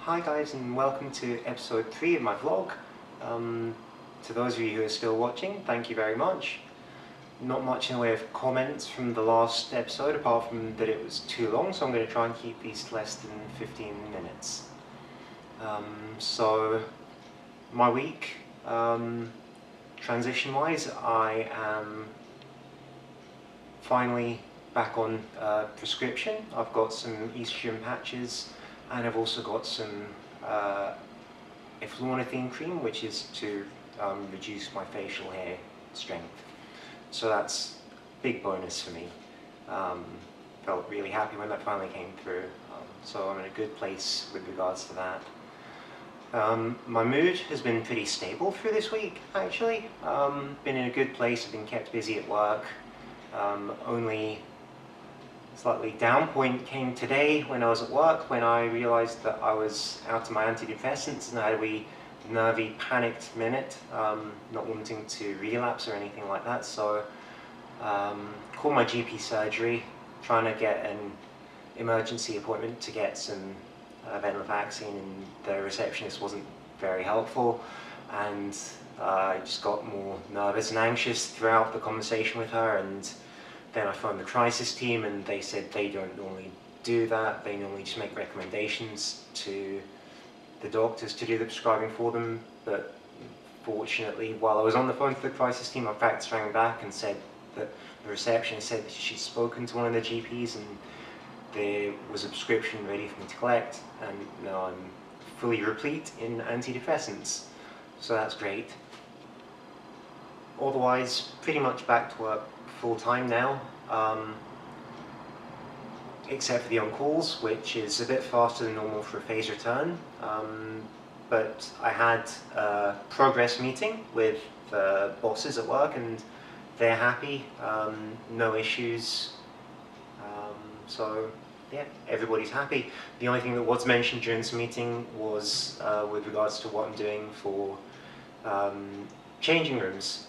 Hi guys, and welcome to episode 3 of my vlog. To those of you who are still watching, thank you very much. Not much in the way of comments from the last episode, apart from that it was too long, so I'm going to try and keep these to less than 15 minutes. So, my week, transition-wise, I am finally back on prescription. I've got some estrogen patches, and I've also got some eflornithine cream, which is to reduce my facial hair strength. So that's a big bonus for me. Felt really happy when that finally came through. So I'm in a good place with regards to that. My mood has been pretty stable through this week, actually. Been in a good place, I've been kept busy at work. Only slightly down point came today when I was at work, when I realised that I was out of my antidepressants and I had a wee nervy, panicked minute, not wanting to relapse or anything like that. So called my GP surgery, trying to get an emergency appointment to get some venlafaxine, and the receptionist wasn't very helpful, and I just got more nervous and anxious throughout the conversation with her. And then I phoned the crisis team, and they said they don't normally do that. They normally just make recommendations to the doctors to do the prescribing for them. But fortunately, while I was on the phone to the crisis team, my fax rang back and said that the receptionist said that she'd spoken to one of the GPs and there was a prescription ready for me to collect, and now I'm fully replete in antidepressants. So that's great. Otherwise, pretty much back to work full-time now, except for the on-calls, which is a bit faster than normal for a phase return. But I had a progress meeting with the bosses at work, and they're happy, no issues. So yeah, everybody's happy. The only thing that was mentioned during this meeting was with regards to what I'm doing for changing rooms.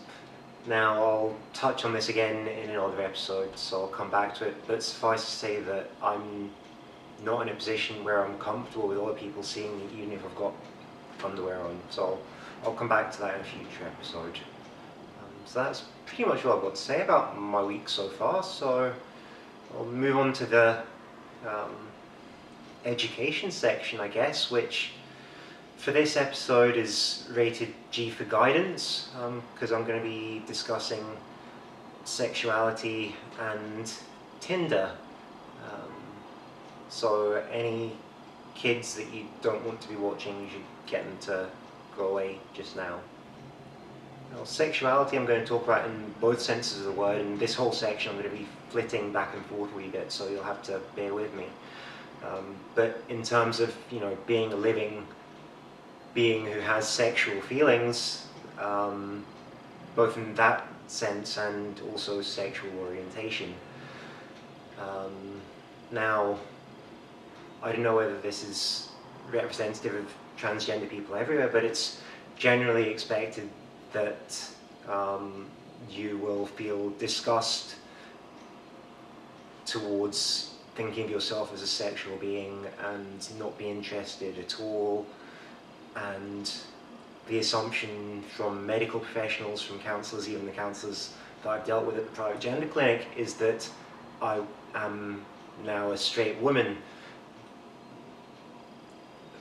Now, I'll touch on this again in another episode, so I'll come back to it, but suffice to say that I'm not in a position where I'm comfortable with other people seeing me, even if I've got underwear on. So I'll come back to that in a future episode. So that's pretty much what I've got to say about my week so far. So I'll move on to the education section, I guess, which for this episode is rated G for guidance, because I'm going to be discussing sexuality and Tinder. So any kids that you don't want to be watching, you should get them to go away just now. Now, sexuality I'm going to talk about in both senses of the word, and this whole section I'm going to be flitting back and forth a wee bit, so you'll have to bear with me. But in terms of, being a living being who has sexual feelings, both in that sense and also sexual orientation. Now, I don't know whether this is representative of transgender people everywhere, but it's generally expected that you will feel disgust towards thinking of yourself as a sexual being and not be interested at all. And the assumption from medical professionals, from counsellors, even the counsellors that I've dealt with at the private gender clinic, is that I am now a straight woman.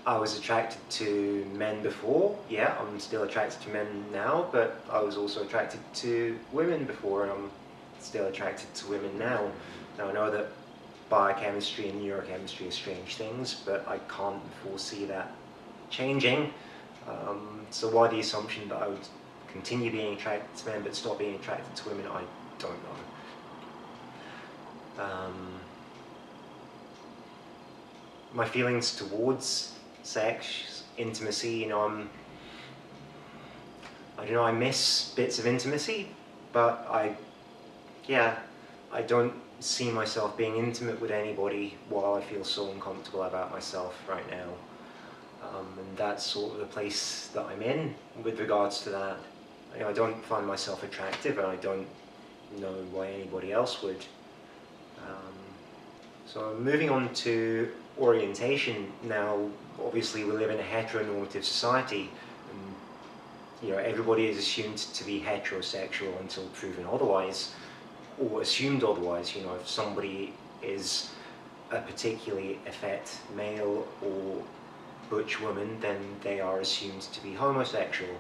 I was attracted to men before, yeah, I'm still attracted to men now, but I was also attracted to women before, and I'm still attracted to women now. Now I know that biochemistry and neurochemistry are strange things, but I can't foresee that changing. So why the assumption that I would continue being attracted to men but stop being attracted to women, I don't know. My feelings towards sex, intimacy, I don't know, I miss bits of intimacy, but I don't see myself being intimate with anybody while I feel so uncomfortable about myself right now. And that's sort of the place that I'm in with regards to that. I don't find myself attractive, and I don't know why anybody else would. So moving on to orientation. Now, obviously, we live in a heteronormative society, and everybody is assumed to be heterosexual until proven otherwise, or assumed otherwise. If somebody is a particularly effete male or butch woman, then they are assumed to be homosexual.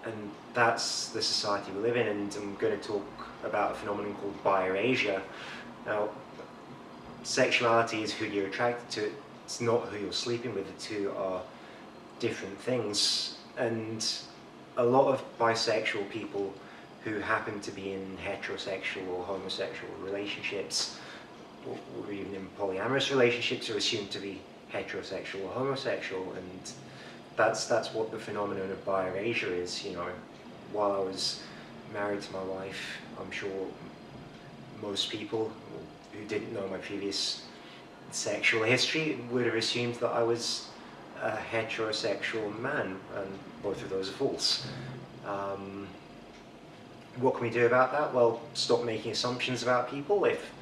And that's the society we live in, and I'm going to talk about a phenomenon called biasia. Now, sexuality is who you're attracted to, it's not who you're sleeping with. The two are different things. And a lot of bisexual people who happen to be in heterosexual or homosexual relationships, or even in polyamorous relationships, are assumed to be heterosexual or homosexual, and that's what the phenomenon of biasia is. While I was married to my wife, I'm sure most people who didn't know my previous sexual history would have assumed that I was a heterosexual man, and both of those are false. What can we do about that? Well, stop making assumptions about people. If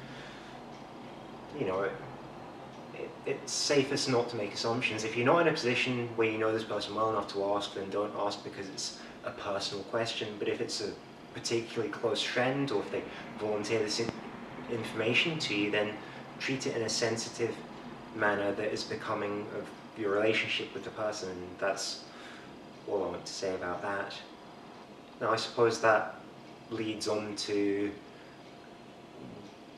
it's safest not to make assumptions. If you're not in a position where you know this person well enough to ask, then don't ask because it's a personal question. But if it's a particularly close friend, or if they volunteer this information to you, then treat it in a sensitive manner that is becoming of your relationship with the person. And that's all I want to say about that. Now, I suppose that leads on to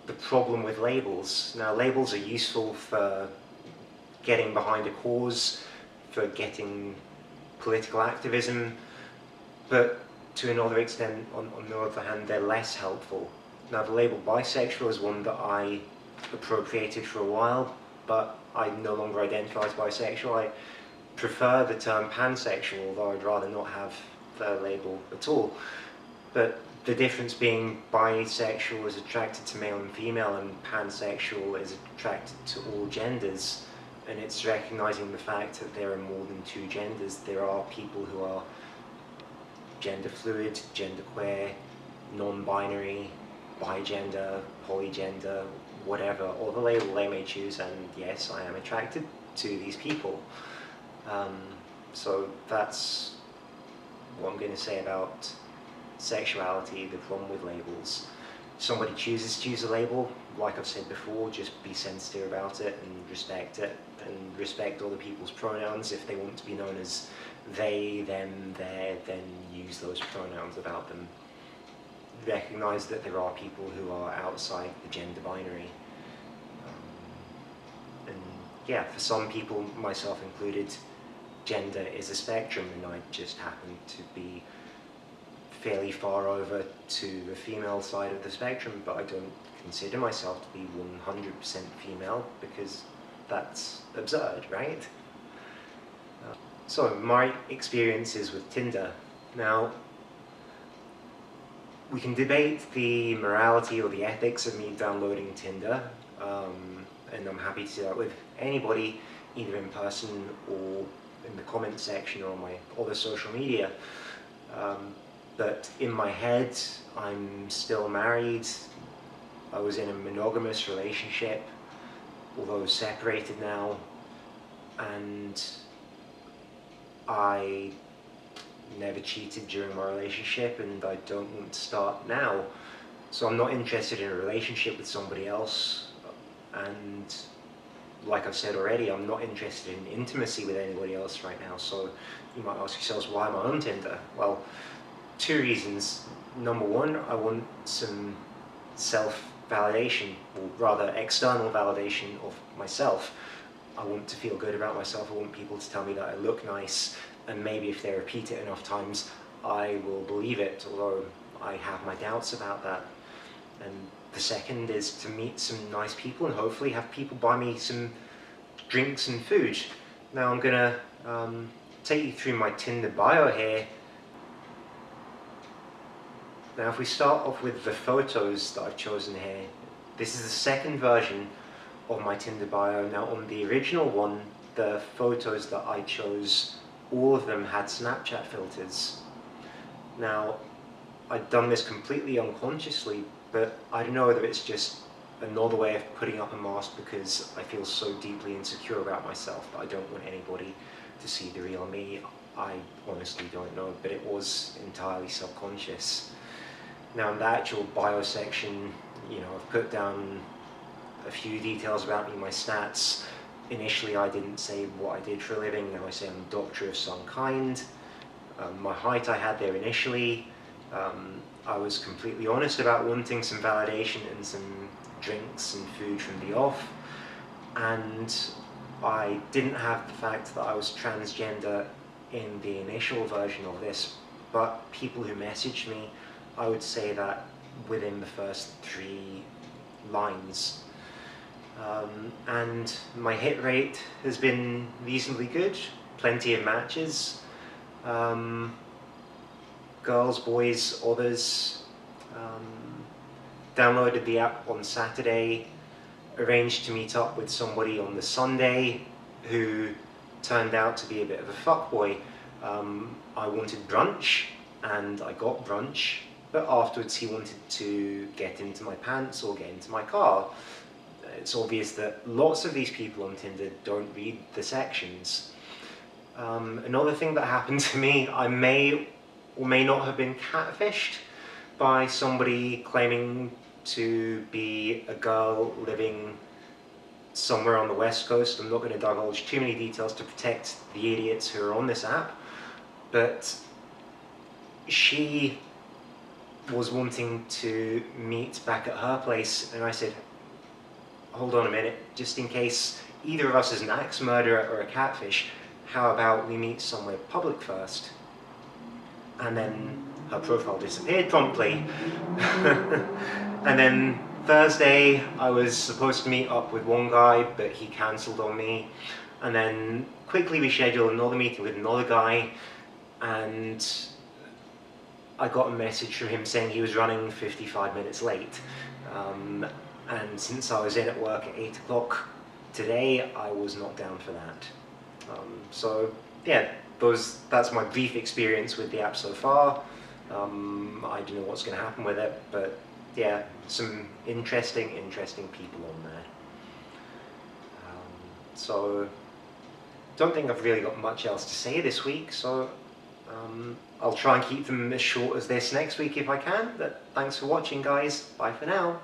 the problem with labels. Now, labels are useful for getting behind a cause, for getting political activism, but to another extent, on the other hand, they're less helpful. Now, the label bisexual is one that I appropriated for a while, but I no longer identify as bisexual. I prefer the term pansexual, although I'd rather not have the label at all. But the difference being bisexual is attracted to male and female, and pansexual is attracted to all genders. And it's recognizing the fact that there are more than two genders. There are people who are gender fluid, genderqueer, non-binary, bigender, polygender, whatever, or the label they may choose, and yes, I am attracted to these people. So that's what I'm going to say about sexuality, the problem with labels. If somebody chooses to use a label, like I've said before, just be sensitive about it and respect it, and respect other people's pronouns. If they want to be known as they, them, their, then use those pronouns about them. Recognize that there are people who are outside the gender binary. And yeah, for some people, myself included, gender is a spectrum, and I just happen to be fairly far over to the female side of the spectrum, but I don't consider myself to be 100% female, because that's absurd, right? So, my experiences with Tinder. Now, we can debate the morality or the ethics of me downloading Tinder, and I'm happy to do that with anybody, either in person or in the comment section or on my other social media. But in my head, I'm still married. I was in a monogamous relationship, although separated now, and I never cheated during my relationship, and I don't want to start now. So I'm not interested in a relationship with somebody else, and like I've said already, I'm not interested in intimacy with anybody else right now. So you might ask yourselves, why am I on Tinder? Well, two reasons. Number one, I want some self-validation, or rather external validation of myself. I want to feel good about myself. I want people to tell me that I look nice, and maybe if they repeat it enough times, I will believe it, although I have my doubts about that. And the second is to meet some nice people and hopefully have people buy me some drinks and food. Now I'm gonna take you through my Tinder bio here. Now if we start off with the photos that I've chosen here, this is the second version of my Tinder bio. Now on the original one, the photos that I chose, all of them had Snapchat filters. Now I'd done this completely unconsciously, but I don't know whether it's just another way of putting up a mask because I feel so deeply insecure about myself that I don't want anybody to see the real me. I honestly don't know, but it was entirely subconscious. Now in the actual bio section, you know, I've put down a few details about me, my stats. Initially I didn't say what I did for a living. Now I say I'm a doctor of some kind. My height I had there initially. I was completely honest about wanting some validation and some drinks and food from the off. And I didn't have the fact that I was transgender in the initial version of this, but people who messaged me, I would say that within the first 3 lines. And my hit rate has been reasonably good, plenty of matches. Girls, boys, others. Downloaded the app on Saturday, arranged to meet up with somebody on the Sunday who turned out to be a bit of a fuckboy. I wanted brunch, and I got brunch, but afterwards he wanted to get into my pants or get into my car. It's obvious that lots of these people on Tinder don't read the sections. Another thing that happened to me, I may or may not have been catfished by somebody claiming to be a girl living somewhere on the West Coast. I'm not going to divulge too many details to protect the idiots who are on this app, but she was wanting to meet back at her place, and I said, hold on a minute, just in case either of us is an axe murderer or a catfish, how about we meet somewhere public first? And then her profile disappeared promptly. And then Thursday I was supposed to meet up with one guy, but he cancelled on me. And then quickly we scheduled another meeting with another guy, and I got a message from him saying he was running 55 minutes late. And since I was in at work at 8 o'clock today, I was not down for that. So yeah, that's my brief experience with the app so far. I don't know what's going to happen with it, but yeah, some interesting people on there. So don't think I've really got much else to say this week, so I'll try and keep them as short as this next week if I can, but thanks for watching guys, bye for now.